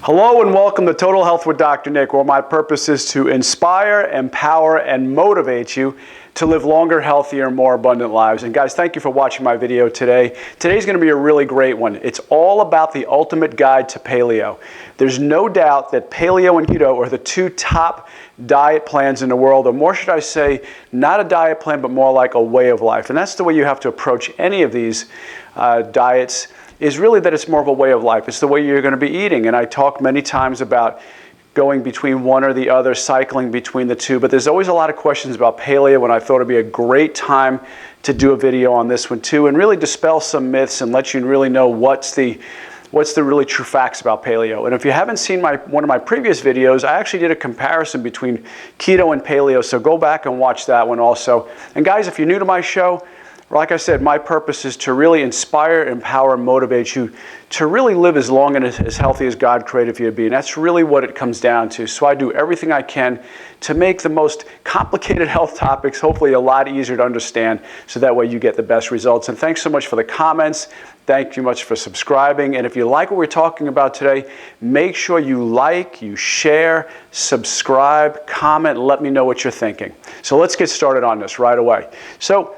Hello and welcome to Total Health with Dr. Nick, where my purpose is to inspire, empower, and motivate you to live longer, healthier, more abundant lives. And guys, thank you for watching my video today. Today's going to be a really great one. It's all about the ultimate guide to paleo. There's no doubt that paleo and keto are the two top diet plans in the world, or more should I say, not a diet plan, but more like a way of life. And that's the way you have to approach any of these diets, is really that it's more of a way of life. It's the way you're going to be eating. And I talk many times about going between one or the other, cycling between the two. But there's always a lot of questions about paleo, and I thought it'd be a great time to do a video on this one too, and really dispel some myths and let you really know what's the really true facts about paleo. And if you haven't seen one of my previous videos, I actually did a comparison between keto and paleo, so go back and watch that one also. And guys, if you're new to my show, like I said, my purpose is to really inspire, empower, and motivate you to really live as long and as healthy as God created for you to be. And that's really what it comes down to. So I do everything I can to make the most complicated health topics hopefully a lot easier to understand, so that way you get the best results. And thanks so much for the comments. Thank you much for subscribing. And if you like what we're talking about today, make sure you like, you share, subscribe, comment, and let me know what you're thinking. So let's get started on this right away. So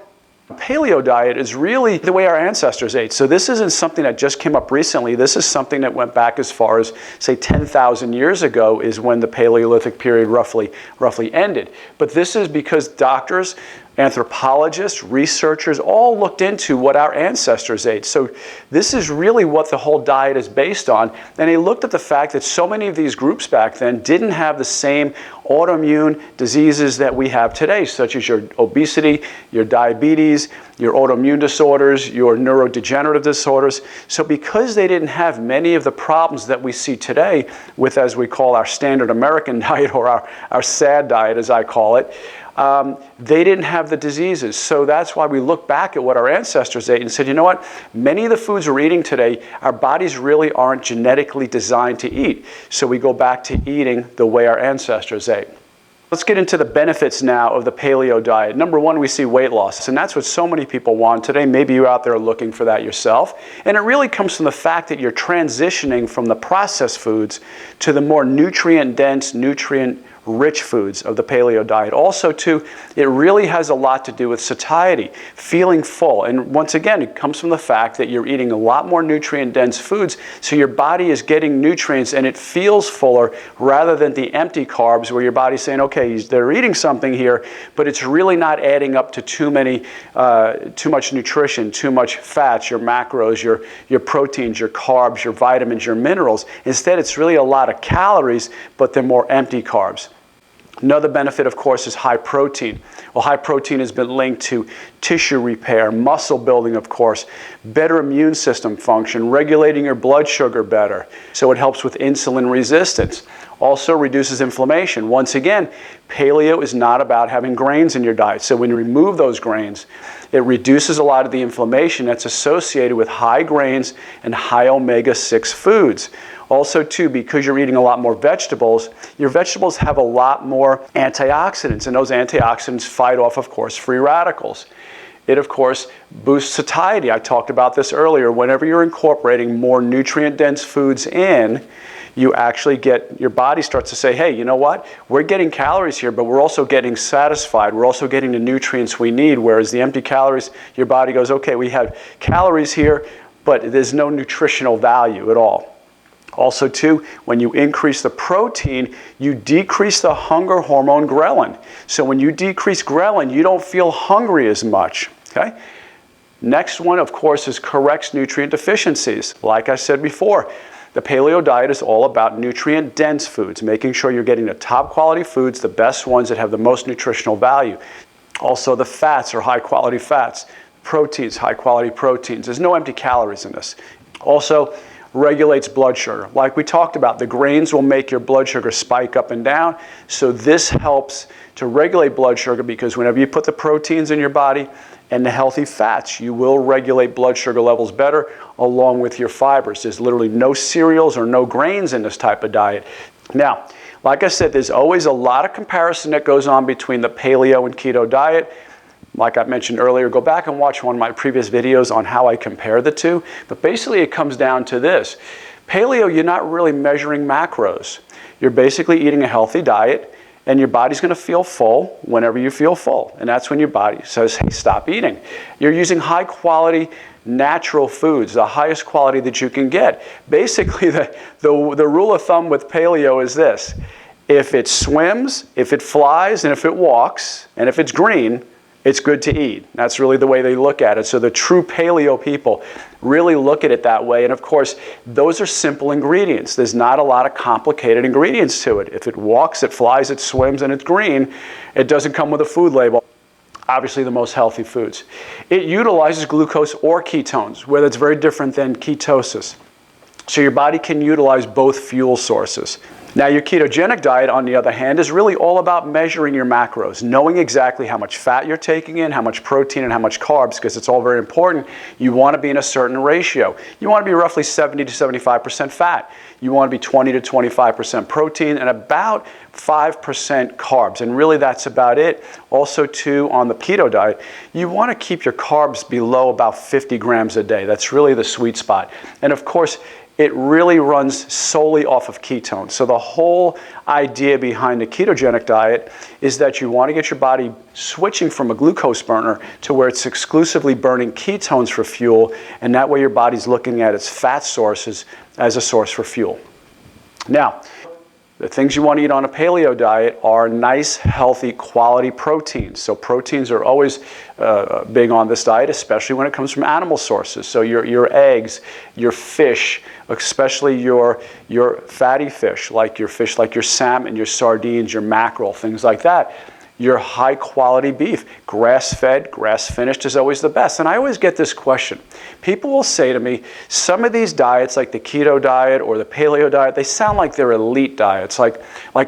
paleo diet is really the way our ancestors ate. So this isn't something that just came up recently. This is something that went back as far as, say, 10,000 years ago is when the Paleolithic period roughly ended. But this is because doctors, anthropologists, researchers all looked into what our ancestors ate. So this is really what the whole diet is based on. And they looked at the fact that so many of these groups back then didn't have the same autoimmune diseases that we have today, such as your obesity, your diabetes, your autoimmune disorders, your neurodegenerative disorders. So because they didn't have many of the problems that we see today with, as we call, our standard American diet, or our SAD diet as I call it, they didn't have the diseases. So that's why we look back at what our ancestors ate and said, you know what, many of the foods we're eating today, our bodies really aren't genetically designed to eat. So we go back to eating the way our ancestors ate. Let's get into the benefits now of the paleo diet. Number one, we see weight loss, and that's what so many people want today. Maybe you're out there looking for that yourself. And it really comes from the fact that you're transitioning from the processed foods to the more nutrient-dense, nutrient-rich foods of the paleo diet. Also, too, it really has a lot to do with satiety, feeling full. And once again, it comes from the fact that you're eating a lot more nutrient-dense foods, so your body is getting nutrients and it feels fuller, rather than the empty carbs where your body's saying, okay, they're eating something here, but it's really not adding up to too much nutrition, too much fats, your macros, your proteins, your carbs, your vitamins, your minerals. Instead, it's really a lot of calories, but they're more empty carbs. Another benefit, of course, is high protein. Well, high protein has been linked to tissue repair, muscle building, of course, better immune system function, regulating your blood sugar better. So it helps with insulin resistance. Also reduces inflammation. Once again, paleo is not about having grains in your diet. So when you remove those grains, it reduces a lot of the inflammation that's associated with high grains and high omega-6 foods. Also, too, because you're eating a lot more vegetables, your vegetables have a lot more antioxidants, and those antioxidants fight off, of course, free radicals. It, of course, boosts satiety. I talked about this earlier. Whenever you're incorporating more nutrient-dense foods in, you actually get, your body starts to say, hey, you know what? We're getting calories here, but we're also getting satisfied. We're also getting the nutrients we need, whereas the empty calories, your body goes, okay, we have calories here, but there's no nutritional value at all. Also, too, when you increase the protein, you decrease the hunger hormone ghrelin. So when you decrease ghrelin, you don't feel hungry as much, okay? Next one, of course, is corrects nutrient deficiencies. Like I said before, the paleo diet is all about nutrient-dense foods, making sure you're getting the top quality foods, the best ones that have the most nutritional value. Also, the fats are high-quality fats. Proteins, high-quality proteins. There's no empty calories in this. Also, regulates blood sugar. Like we talked about, the grains will make your blood sugar spike up and down. So this helps to regulate blood sugar, because whenever you put the proteins in your body and the healthy fats, you will regulate blood sugar levels better, along with your fibers. There's literally no cereals or no grains in this type of diet. Now, like I said, there's always a lot of comparison that goes on between the paleo and keto diet. Like I mentioned earlier, go back and watch one of my previous videos on how I compare the two. But basically it comes down to this. Paleo, you're not really measuring macros. You're basically eating a healthy diet, and your body's going to feel full whenever you feel full. And that's when your body says, hey, stop eating. You're using high quality, natural foods, the highest quality that you can get. Basically, the rule of thumb with paleo is this. If it swims, if it flies, and if it walks, and if it's green, it's good to eat. That's really the way they look at it. So the true paleo people really look at it that way. And of course, those are simple ingredients. There's not a lot of complicated ingredients to it. If it walks, it flies, it swims, and it's green, it doesn't come with a food label. Obviously the most healthy foods. It utilizes glucose or ketones, where that's very different than ketosis. So your body can utilize both fuel sources. Now your ketogenic diet, on the other hand, is really all about measuring your macros, knowing exactly how much fat you're taking in, how much protein, and how much carbs, because it's all very important. You want to be in a certain ratio. You want to be roughly 70 to 75% fat. You want to be 20 to 25% protein and about 5% carbs. And really that's about it. Also too, on the keto diet, you want to keep your carbs below about 50 grams a day. That's really the sweet spot. And of course, it really runs solely off of ketones. So the whole idea behind the ketogenic diet is that you want to get your body switching from a glucose burner to where it's exclusively burning ketones for fuel, and that way your body's looking at its fat sources as a source for fuel. Now, the things you want to eat on a paleo diet are nice, healthy, quality proteins. So proteins are always big on this diet, especially when it comes from animal sources. So your eggs, your fish, especially your fatty fish like your salmon, your sardines, your mackerel, things like that. Your high quality beef, grass-fed, grass-finished is always the best. And I always get this question. People will say to me, some of these diets like the keto diet or the paleo diet, they sound like they're elite diets, like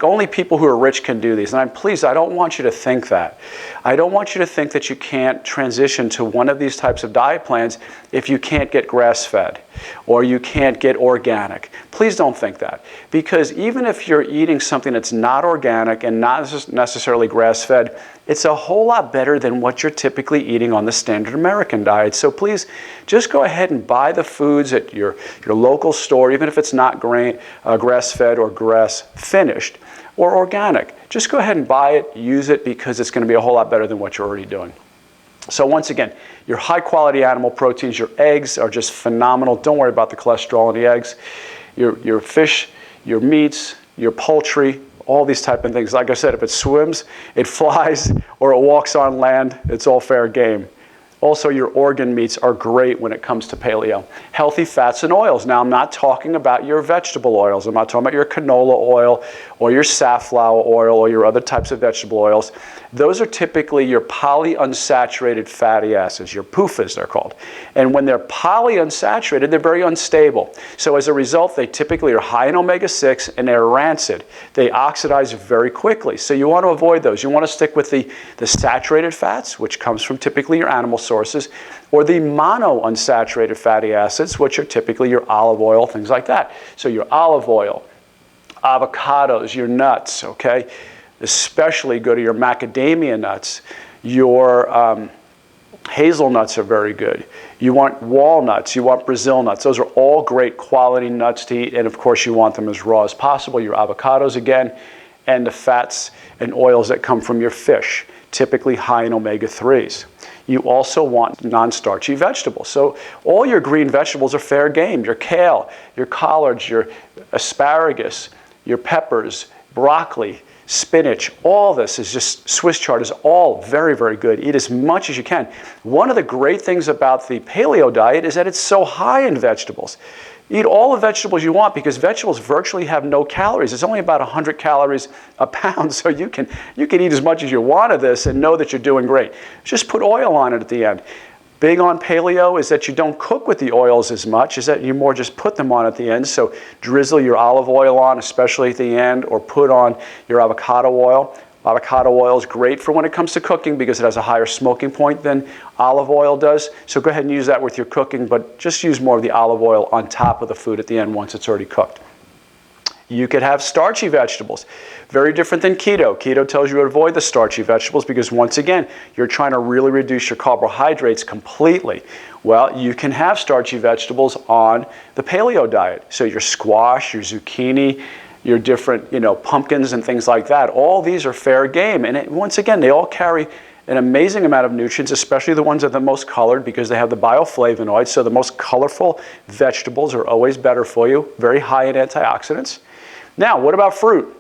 only people who are rich can do these. And I don't want you to think that. I don't want you to think that you can't transition to one of these types of diet plans if you can't get grass-fed or you can't get organic. Please don't think that, because even if you're eating something that's not organic and not necessarily grass-fed, it's a whole lot better than what you're typically eating on the standard American diet. So please just go ahead and buy the foods at your local store, even if it's not grass-fed or grass-finished or organic. Just go ahead and buy it, use it, because it's going to be a whole lot better than what you're already doing. So once again, your high-quality animal proteins, your eggs are just phenomenal. Don't worry about the cholesterol in the eggs. Your fish, your meats, your poultry, all these type of things. Like I said, if it swims, it flies, or it walks on land, it's all fair game. Also, your organ meats are great when it comes to paleo. Healthy fats and oils. Now, I'm not talking about your vegetable oils. I'm not talking about your canola oil or your safflower oil or your other types of vegetable oils. Those are typically your polyunsaturated fatty acids, your PUFAs they're called. And when they're polyunsaturated, they're very unstable. So as a result, they typically are high in omega-6 and they're rancid. They oxidize very quickly. So you want to avoid those. You want to stick with the saturated fats, which comes from typically your animal sources, or the monounsaturated fatty acids, which are typically your olive oil, things like that. So your olive oil, avocados, your nuts, okay? Especially go to your macadamia nuts. Your hazelnuts are very good. You want walnuts, you want Brazil nuts. Those are all great quality nuts to eat, and of course you want them as raw as possible. Your avocados again, and the fats and oils that come from your fish, typically high in omega-3s. You also want non-starchy vegetables. So all your green vegetables are fair game. Your kale, your collards, your asparagus, your peppers, broccoli, spinach, all this is just, Swiss chard is all very, very good. Eat as much as you can. One of the great things about the paleo diet is that it's so high in vegetables. Eat all the vegetables you want, because vegetables virtually have no calories. It's only about 100 calories a pound, so you can eat as much as you want of this and know that you're doing great. Just put oil on it at the end. Big on paleo is that you don't cook with the oils as much, is that you more just put them on at the end. So drizzle your olive oil on, especially at the end, or put on your avocado oil. Avocado oil is great for when it comes to cooking because it has a higher smoking point than olive oil does. So go ahead and use that with your cooking, but just use more of the olive oil on top of the food at the end once it's already cooked. You could have starchy vegetables. Very different than keto. Keto tells you to avoid the starchy vegetables because, once again, you're trying to really reduce your carbohydrates completely. Well, you can have starchy vegetables on the paleo diet. So your squash, your zucchini, your different, pumpkins and things like that. All these are fair game. And once again, they all carry an amazing amount of nutrients, especially the ones that are the most colored because they have the bioflavonoids. So the most colorful vegetables are always better for you, very high in antioxidants. Now, what about fruit?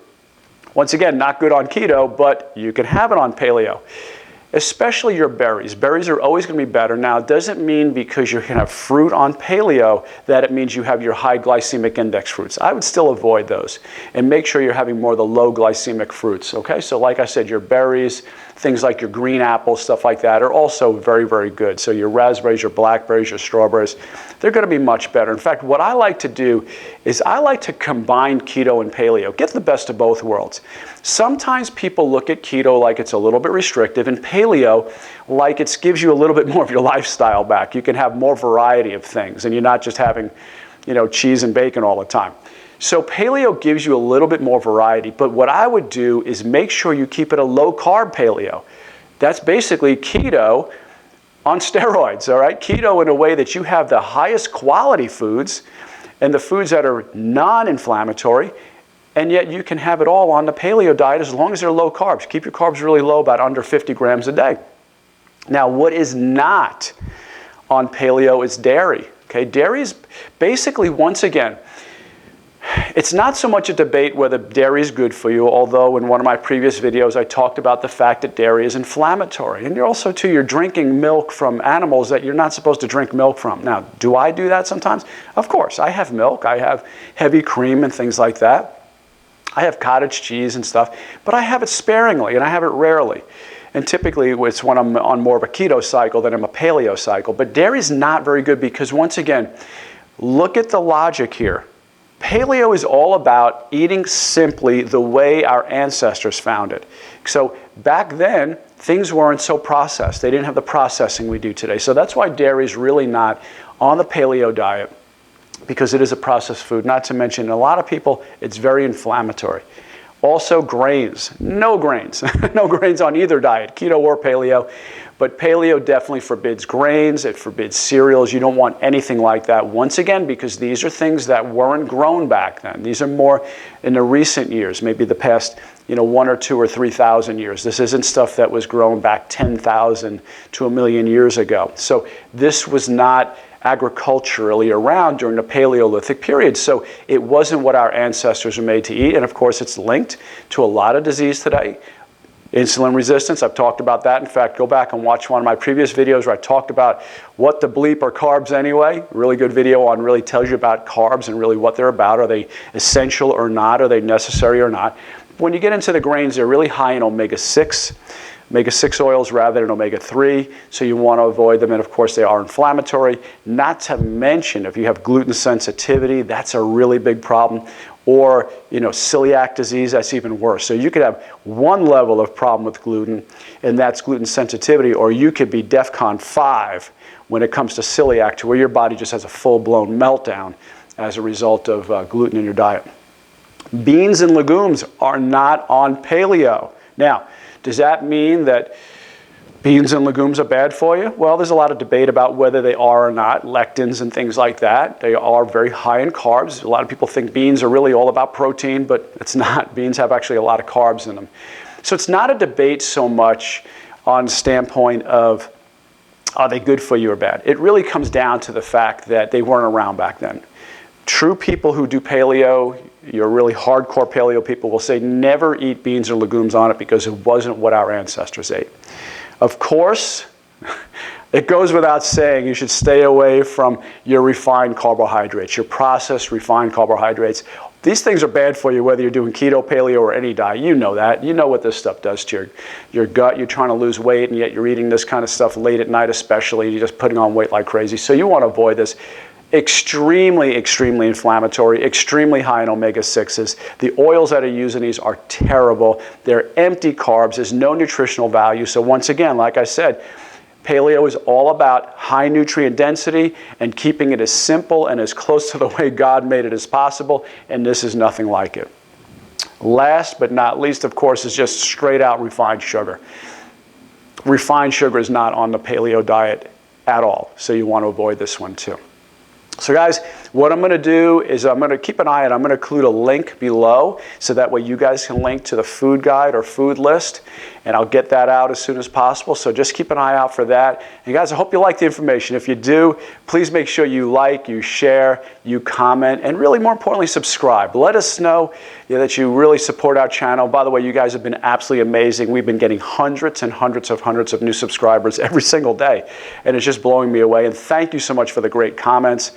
Once again, not good on keto, but you can have it on paleo, especially your berries. Berries are always going to be better. Now, it doesn't mean because you can have fruit on paleo that it means you have your high glycemic index fruits. I would still avoid those and make sure you're having more of the low glycemic fruits, okay? So like I said, your berries, things like your green apples, stuff like that are also very, very good. So your raspberries, your blackberries, your strawberries, they're going to be much better. In fact, what I like to do is I like to combine keto and paleo, get the best of both worlds. Sometimes people look at keto like it's a little bit restrictive and paleo like it gives you a little bit more of your lifestyle back. You can have more variety of things and you're not just having, cheese and bacon all the time. So paleo gives you a little bit more variety, but what I would do is make sure you keep it a low-carb paleo. That's basically keto on steroids, all right? Keto in a way that you have the highest quality foods and the foods that are non-inflammatory, and yet you can have it all on the paleo diet as long as they're low carbs. Keep your carbs really low, about under 50 grams a day. Now, what is not on paleo is dairy, okay? Dairy is basically, once again, it's not so much a debate whether dairy is good for you, although in one of my previous videos I talked about the fact that dairy is inflammatory. And you're drinking milk from animals that you're not supposed to drink milk from. Now, do I do that sometimes? Of course. I have milk. I have heavy cream and things like that. I have cottage cheese and stuff, but I have it sparingly and I have it rarely. And typically it's when I'm on more of a keto cycle than I'm a paleo cycle. But dairy is not very good because, once again, look at the logic here. Paleo is all about eating simply the way our ancestors found it. So back then, things weren't so processed. They didn't have the processing we do today. So that's why dairy is really not on the paleo diet, because it is a processed food. Not to mention, a lot of people, it's very inflammatory. Also grains, no grains. No grains on either diet, keto or paleo. But paleo definitely forbids grains, it forbids cereals. You don't want anything like that, once again, because these are things that weren't grown back then. These are more in the recent years, maybe the past 1 or 2 or 3,000 years. This isn't stuff that was grown back 10,000 to 1,000,000 years ago. So this was not agriculturally around during the Paleolithic period. So it wasn't what our ancestors were made to eat. And of course, it's linked to a lot of disease today. Insulin resistance, I've talked about that. In fact, go back and watch one of my previous videos where I talked about what the bleep are carbs anyway. Really good video on really tells you about carbs and really what they're about. Are they essential or not? Are they necessary or not? When you get into the grains, they're really high in omega-6 oils rather than omega-3, so you want to avoid them, and of course they are inflammatory. Not to mention, if you have gluten sensitivity, that's a really big problem. Or celiac disease, that's even worse. So you could have one level of problem with gluten, and that's gluten sensitivity, or you could be DEFCON 5 when it comes to celiac, to where your body just has a full-blown meltdown as a result of gluten in your diet. Beans and legumes are not on paleo. Now, does that mean that beans and legumes are bad for you? Well, there's a lot of debate about whether they are or not, lectins and things like that. They are very high in carbs. A lot of people think beans are really all about protein, but it's not. Beans have actually a lot of carbs in them. So it's not a debate so much on the standpoint of are they good for you or bad. It really comes down to the fact that they weren't around back then. True people who do paleo, your really hardcore paleo people, will say never eat beans or legumes on it because it wasn't what our ancestors ate. Of course, it goes without saying you should stay away from your refined carbohydrates, your processed refined carbohydrates. These things are bad for you whether you're doing keto, paleo, or any diet. You know that. You know what this stuff does to your gut. You're trying to lose weight, and yet you're eating this kind of stuff late at night especially. You're just putting on weight like crazy. So you want to avoid this. Extremely, extremely inflammatory, extremely high in omega-6s. The oils that are used in these are terrible. They're empty carbs. There's no nutritional value. So once again, like I said, Paleo is all about high nutrient density and keeping it as simple and as close to the way God made it as possible, and this is nothing like it. Last but not least, of course, is just straight out refined sugar. Refined sugar is not on the paleo diet at all, so you want to avoid this one too. So guys, what I'm going to do is I'm going to keep an eye on it. I'm going to include a link below so that way you guys can link to the food guide or food list, and I'll get that out as soon as possible. So just keep an eye out for that. And guys, I hope you like the information. If you do, please make sure you like, you share, you comment, and really more importantly, subscribe. Let us know that you really support our channel. By the way, you guys have been absolutely amazing. We've been getting hundreds and hundreds of new subscribers every single day, and it's just blowing me away. And thank you so much for the great comments.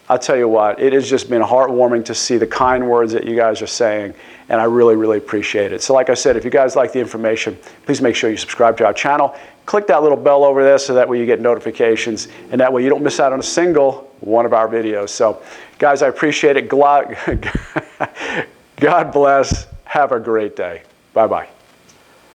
I'll tell you what, it has just been heartwarming to see the kind words that you guys are saying, and I really, really appreciate it. So like I said, if you guys like the information, please make sure you subscribe to our channel. Click that little bell over there so that way you get notifications, and that way you don't miss out on a single one of our videos. So guys, I appreciate it. God bless. Have a great day. Bye-bye.